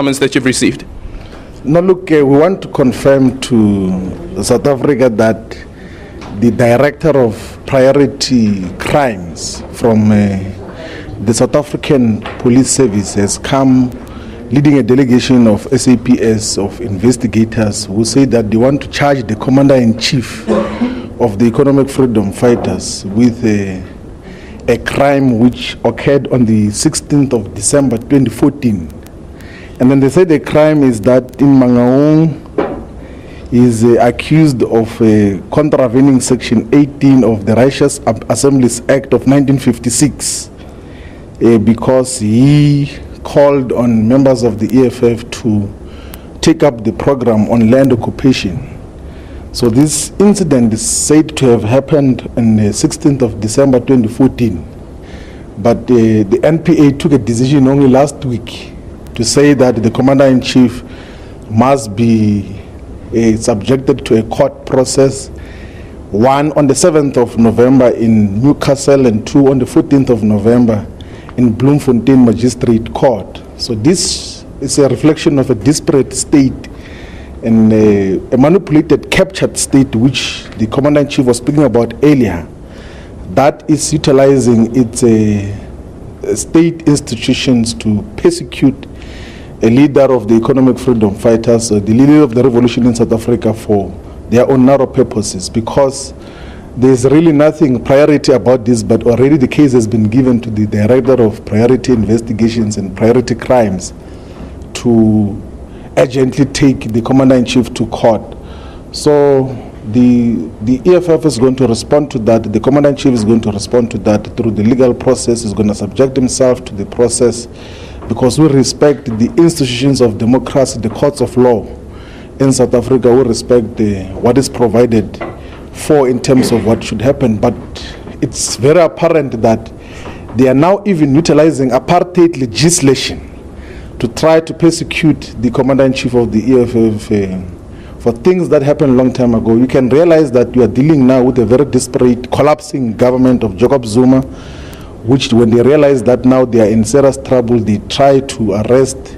summons that you've received? No, look, we want to confirm to South Africa that the Director of Priority Crimes from the South African Police Service has come leading a delegation of SAPS, of investigators, who say that they want to charge the Commander-in-Chief of the Economic Freedom Fighters with a crime which occurred on the 16th of December 2014. And then they say the crime is that in Mangaung is accused of contravening Section 18 of the Righteous Assemblies Act of 1956 because he called on members of the EFF to take up the program on land occupation. So this incident is said to have happened on the 16th of December 2014. But the NPA took a decision only last week to say that the Commander-in-Chief must be subjected to a court process, one on the 7th of November in Newcastle and two on the 14th of November in Bloemfontein Magistrate Court. So this is a reflection of a disparate state and a manipulated, captured state which the Commander-in-Chief was speaking about earlier, that is utilizing its state institutions to persecute a leader of the economic freedom fighters, the leader of the revolution in South Africa for their own narrow purposes, because there's really nothing priority about this, but already the case has been given to the Director of Priority Investigations and Priority Crimes to urgently take the Commander-in-Chief to court. So the EFF is going to respond to that. The Commander-in-Chief is going to respond to that through the legal process. He's going to subject himself to the process because we respect the institutions of democracy, the courts of law in South Africa. We respect what is provided for in terms of what should happen. But it's very apparent that they are now even utilizing apartheid legislation to try to persecute the Commander-in-Chief of the EFF for things that happened a long time ago. You can realize that you are dealing now with a very disparate, collapsing government of Jacob Zuma, which when they realize that now they are in serious trouble, they try to arrest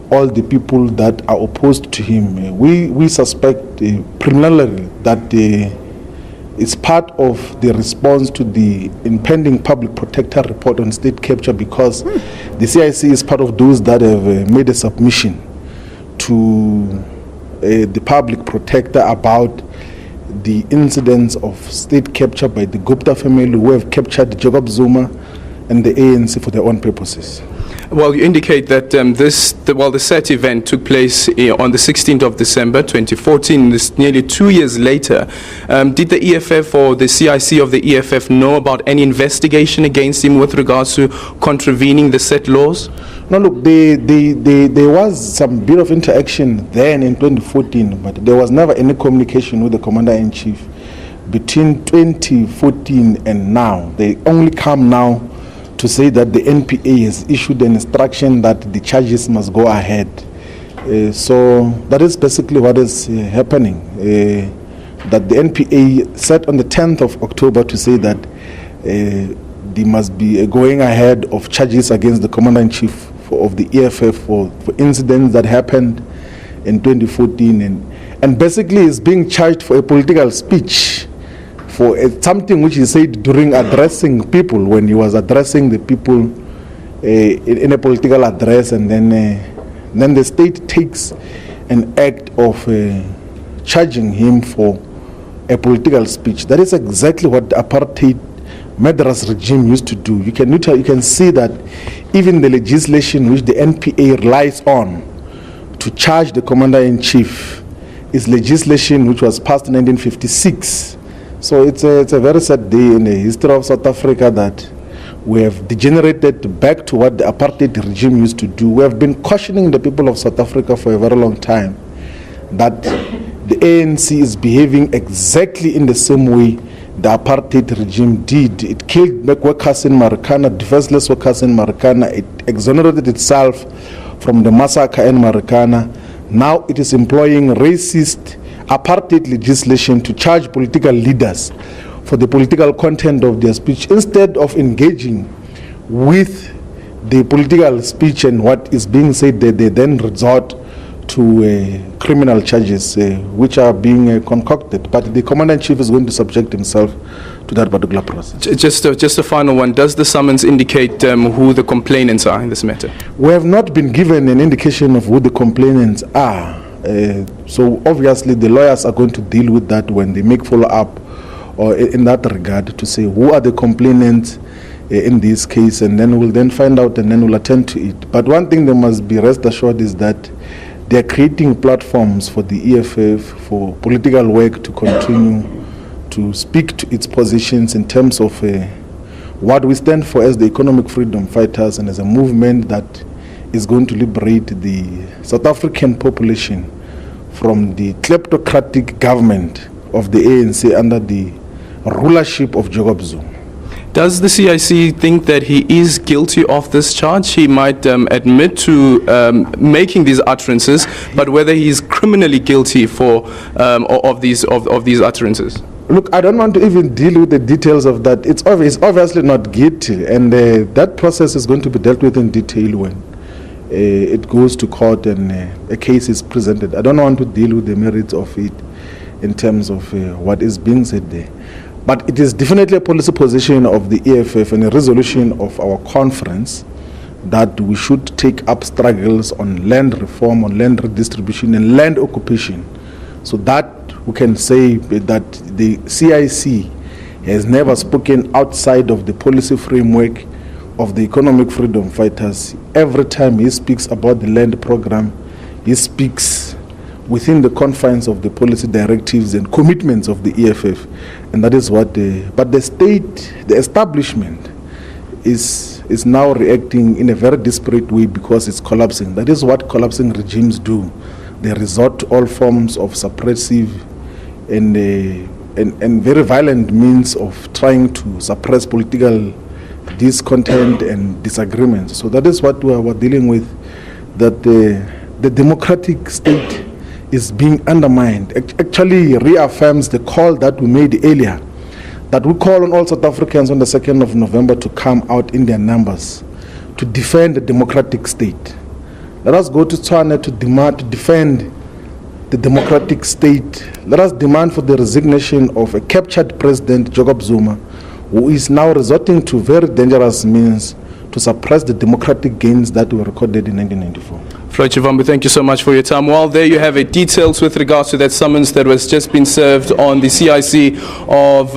all the people that are opposed to him. We suspect preliminarily that it's part of the response to the impending public protector report on state capture, because the CIC is part of those that have made a submission to the public protector about the incidents of state capture by the Gupta family, who have captured Jacob Zuma and the ANC for their own purposes. Well, you indicate that the set event took place on the 16th of December 2014, this nearly 2 years later. Did the EFF or the CIC of the EFF know about any investigation against him with regards to contravening the set laws? No, look, there was some bit of interaction then in 2014, but there was never any communication with the Commander-in-Chief between 2014 and now. They only come now to say that the NPA has issued an instruction that the charges must go ahead. So that is basically what is happening. That the NPA said on the 10th of October to say that they must be going ahead of charges against the Commander-in-Chief of the EFF for incidents that happened in 2014. And basically is being charged for a political speech, for something which he said during addressing people, when he was addressing the people in a political address, and then the state takes an act of charging him for a political speech. That is exactly what the apartheid Madras regime used to do. You can see that even the legislation which the NPA relies on to charge the Commander-in-Chief is legislation which was passed in 1956. So it's a very sad day in the history of South Africa that we have degenerated back to what the apartheid regime used to do. We have been cautioning the people of South Africa for a very long time that the ANC is behaving exactly in the same way the apartheid regime did. It killed workers in Marikana, defenseless workers in Marikana. It exonerated itself from the massacre in Marikana. Now it is employing racist apartheid legislation to charge political leaders for the political content of their speech, instead of engaging with the political speech and what is being said, they then resort to criminal charges which are being concocted. But the Commander-in-Chief is going to subject himself to that particular process. Just a final one. Does the summons indicate who the complainants are in this matter? We have not been given an indication of who the complainants are. So obviously the lawyers are going to deal with that when they make follow-up or in that regard to say who are the complainants in this case, and then we'll then find out and then we'll attend to it. But one thing they must be rest assured is that they are creating platforms for the EFF for political work to continue to speak to its positions in terms of what we stand for as the economic freedom fighters and as a movement that is going to liberate the South African population from the kleptocratic government of the ANC under the rulership of Jacob Zuma. Does the CIC think that he is guilty of this charge? He might admit to making these utterances, but whether he is criminally guilty for of these utterances? Look, I don't want to even deal with the details of that. It's obviously not guilty, and that process is going to be dealt with in detail when it goes to court and a case is presented. I don't want to deal with the merits of it in terms of what is being said there. But it is definitely a policy position of the EFF and a resolution of our conference that we should take up struggles on land reform, on land redistribution and land occupation, so that we can say that the CIC has never spoken outside of the policy framework of the economic freedom fighters. Every time he speaks about the land program, he speaks within the confines of the policy directives and commitments of the EFF, and that is what but the state, the establishment is now reacting in a very disparate way because it's collapsing. That is what collapsing regimes do. They resort to all forms of suppressive and very violent means of trying to suppress political discontent and disagreements. So that is what we're dealing with, that the democratic state is being undermined. Actually reaffirms the call that we made earlier, that we call on all South Africans on the 2nd of November to come out in their numbers to defend the democratic state. Let us go to Tswana to defend the democratic state. Let us demand for the resignation of a captured president, Jacob Zuma, who is now resorting to very dangerous means to suppress the democratic gains that were recorded in 1994. Floyd Shivambu, thank you so much for your time. Well, there you have it. Details with regards to that summons that was just been served on the CIC of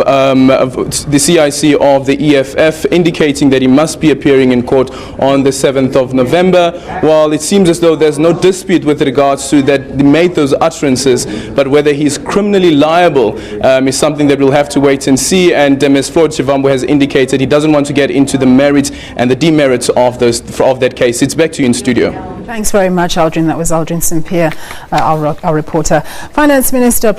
the EFF, indicating that he must be appearing in court on the 7th of November. While it seems as though there's no dispute with regards to that he made those utterances, but whether he's criminally liable is something that we'll have to wait and see. And as Floyd Shivambu has indicated, he doesn't want to get into the merits and the demerits of that case. It's back to you in studio. Thanks very much, Aldrin. That was Aldrin Sampear, our reporter. Finance Minister